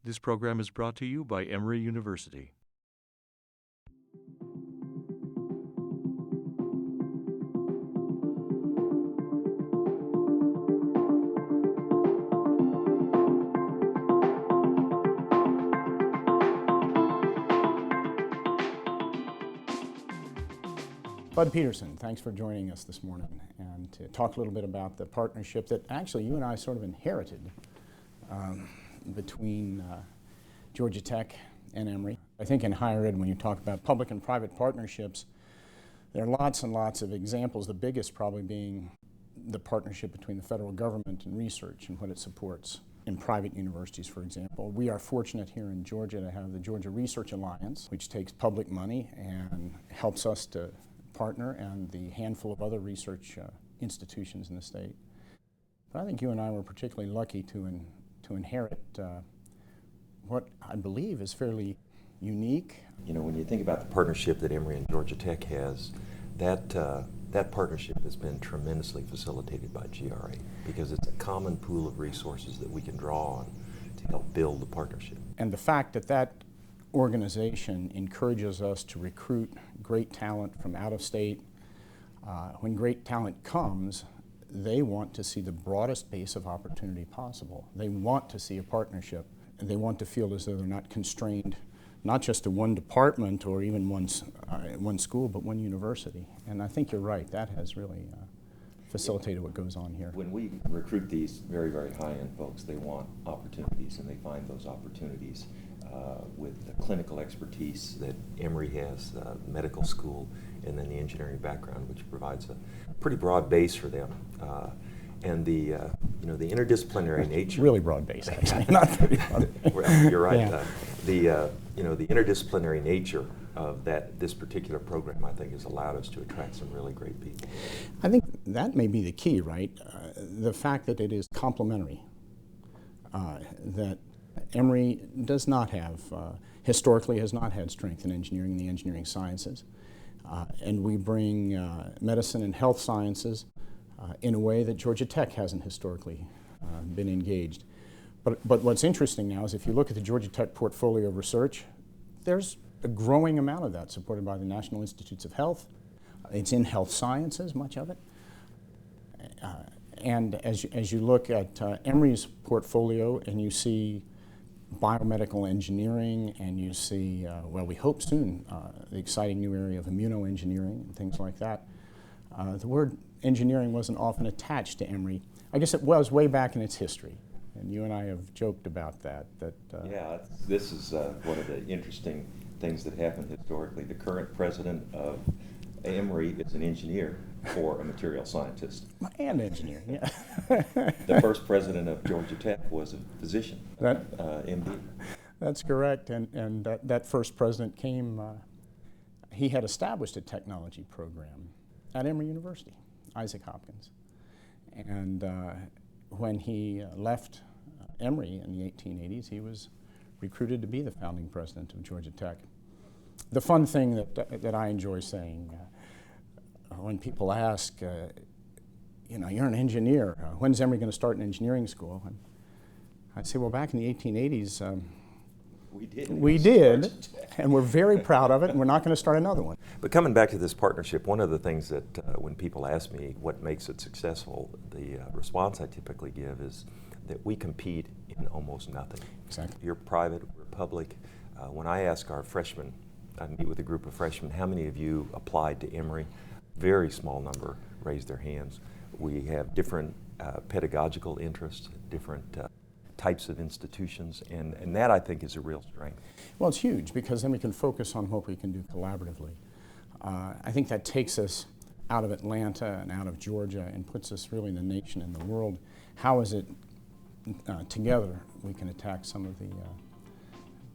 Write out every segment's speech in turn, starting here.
This program is brought to you by Emory University. Bud Peterson, thanks for joining us this morning and to talk a little bit about the partnership that actually you and I sort of inherited between Georgia Tech and Emory. I think in higher ed, when you talk about public and private partnerships, there are lots and lots of examples, the biggest probably being the partnership between the federal government and research and what it supports in private universities, for example. We are fortunate here in Georgia to have the Georgia Research Alliance, which takes public money and helps us to partner, and the handful of other research institutions in the state. But I think you and I were particularly lucky to inherit what I believe is fairly unique. You know, when you think about the partnership that Emory and Georgia Tech has, that partnership has been tremendously facilitated by GRA because it's a common pool of resources that we can draw on to help build the partnership. And the fact that that organization encourages us to recruit great talent from out of state. When great talent comes, they want to see the broadest base of opportunity possible. They want to see a partnership, and they want to feel as though they're not constrained, not just to one department or even one school, but one university. And I think you're right, that has really facilitated what goes on here. When we recruit these very, very high-end folks, they want opportunities, and they find those opportunities with the clinical expertise that Emory has, medical school, and then the engineering background, which provides a pretty broad base for them. And the the interdisciplinary nature. Really broad base, actually, not very broad. You're right. Yeah. The interdisciplinary nature of this particular program, I think, has allowed us to attract some really great people. I think that may be the key, right? The fact that it is complementary, that Emory does not have, historically has not had strength in engineering and the engineering sciences. And we bring medicine and health sciences in a way that Georgia Tech hasn't historically been engaged. But what's interesting now is if you look at the Georgia Tech portfolio of research, there's a growing amount of that supported by the National Institutes of Health. It's in health sciences, much of it. And as you look at Emory's portfolio and you see biomedical engineering, and you see, well, we hope soon, the exciting new area of immunoengineering and things like that. The word engineering wasn't often attached to Emory. I guess it was way back in its history, and you and I have joked about that. Yeah, this is one of the interesting things that happened historically. The current president of Emory is an engineer or a material scientist. And engineer, yeah. The first president of Georgia Tech was a physician, MD. That's correct, and that first president came, he had established a technology program at Emory University, Isaac Hopkins. And when he left Emory in the 1880s, he was recruited to be the founding president of Georgia Tech. The fun thing that I enjoy saying, when people ask, you're an engineer, when's Emory going to start an engineering school? And I say, well, back in the 1880s, we did, and we're very proud of it, and we're not going to start another one. But coming back to this partnership, one of the things that when people ask me what makes it successful, the response I typically give is that we compete in almost nothing. Exactly. You're private, we're public. When I ask our freshmen, I meet with a group of freshmen, how many of you applied to Emory? Very small number raised their hands. We have different pedagogical interests, different types of institutions, and that I think is a real strength. Well, it's huge because then we can focus on what we can do collaboratively. I think that takes us out of Atlanta and out of Georgia and puts us really in the nation and the world. How is it together we can attack some of the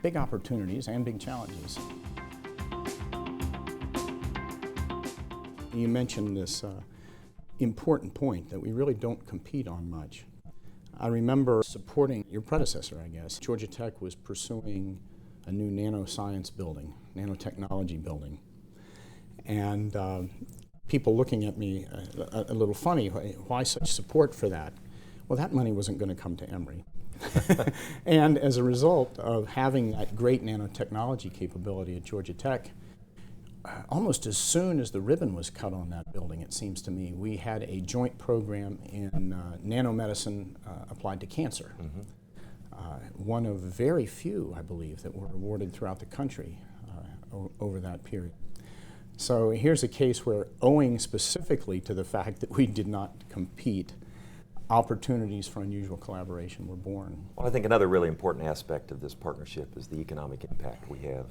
big opportunities and big challenges? You mentioned this important point that we really don't compete on much. I remember supporting your predecessor, I guess. Georgia Tech was pursuing a new nanoscience building, nanotechnology building. And people looking at me a little funny, why such support for that? Well, that money wasn't going to come to Emory. And as a result of having that great nanotechnology capability at Georgia Tech, almost as soon as the ribbon was cut on that building, it seems to me, we had a joint program in nanomedicine applied to cancer. One of very few, I believe, that were awarded throughout the country over that period. So here's a case where, owing specifically to the fact that we did not compete, opportunities for unusual collaboration were born. Well, I think another really important aspect of this partnership is the economic impact we have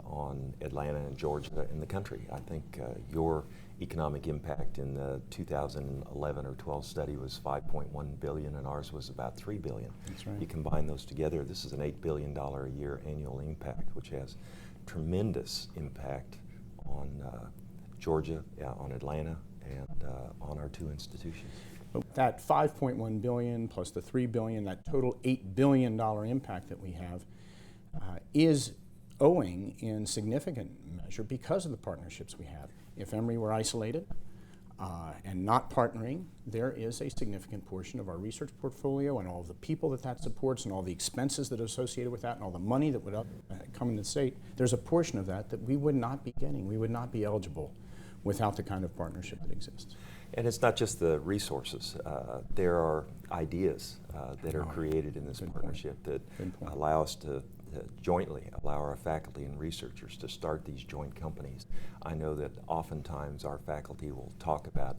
on Atlanta and Georgia and the country. I think your economic impact in the 2011 or 12 study was $5.1 billion, and ours was about $3 billion. That's right. You combine those together, this is an $8 billion a year annual impact, which has tremendous impact on Georgia, on Atlanta, and on our two institutions. That $5.1 billion plus the $3 billion, that total $8 billion impact that we have is owing in significant measure because of the partnerships we have. If Emory were isolated and not partnering, there is a significant portion of our research portfolio and all of the people that supports and all the expenses that are associated with that and all the money that would come in the state, there's a portion of that we would not be getting. We would not be eligible without the kind of partnership that exists. And it's not just the resources. There are ideas that are created in this partnership that allow us to jointly allow our faculty and researchers to start these joint companies. I know that oftentimes our faculty will talk about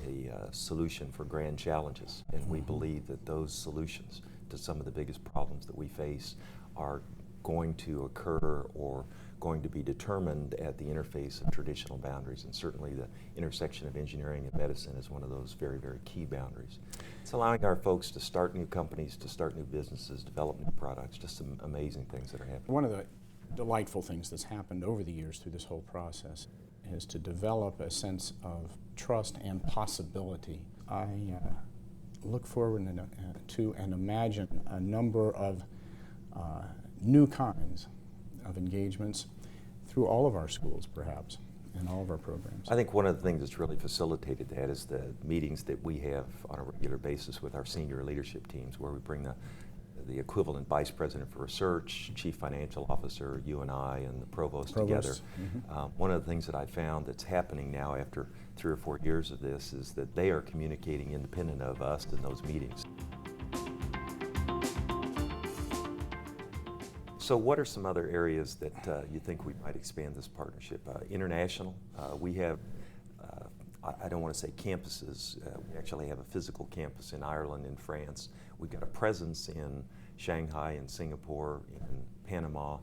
a solution for grand challenges, and we believe that those solutions to some of the biggest problems that we face are going to occur or going to be determined at the interface of traditional boundaries, and certainly the intersection of engineering and medicine is one of those very, very key boundaries. It's allowing our folks to start new companies, to start new businesses, develop new products, just some amazing things that are happening. One of the delightful things that's happened over the years through this whole process is to develop a sense of trust and possibility. I look forward to and imagine a number of new kinds of engagements through all of our schools, perhaps, and all of our programs. I think one of the things that's really facilitated that is the meetings that we have on a regular basis with our senior leadership teams, where we bring the equivalent vice president for research, chief financial officer, you and I, and the provost together. One of the things that I found that's happening now after 3 or 4 years of this is that they are communicating independent of us in those meetings. So what are some other areas that you think we might expand this partnership? International, we have, I don't want to say campuses, we actually have a physical campus in Ireland and France. We've got a presence in Shanghai and Singapore, in Panama.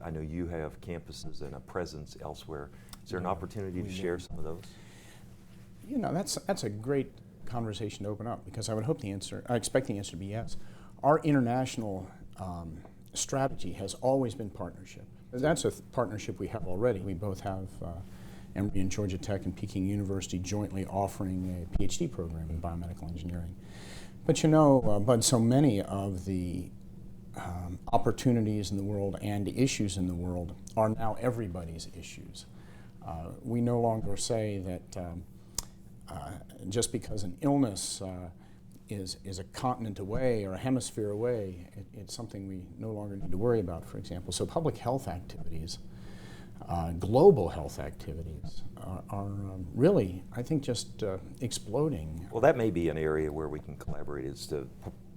I know you have campuses and a presence elsewhere. Is there an opportunity to share some of those? You know, that's a great conversation to open up, because I expect the answer to be yes. Our international strategy has always been partnership. That's a partnership we have already. We both have Emory and Georgia Tech and Peking University jointly offering a PhD program in biomedical engineering. But you know, Bud, so many of the opportunities in the world and issues in the world are now everybody's issues. We no longer say that just because an illness is a continent away or a hemisphere away, it's something we no longer need to worry about, for example. So public health activities, global health activities are really, I think, just exploding. Well, that may be an area where we can collaborate, is to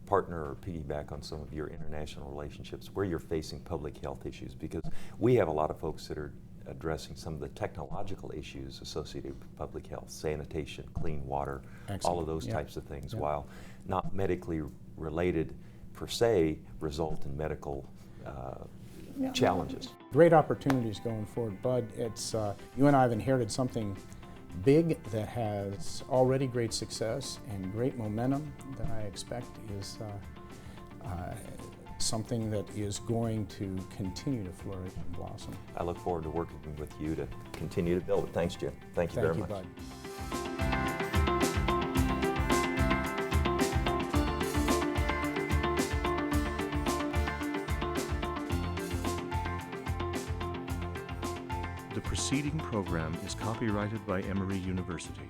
partner or piggyback on some of your international relationships where you're facing public health issues, because we have a lot of folks that are addressing some of the technological issues associated with public health, sanitation, clean water, all of those types of things, while not medically related per se, result in medical challenges. Great opportunities going forward, Bud. It's you and I have inherited something big that has already great success and great momentum that I expect is something that is going to continue to flourish and blossom. I look forward to working with you to continue to build it. Thanks, Jim. Thank you very much. Bud. The preceding program is copyrighted by Emory University.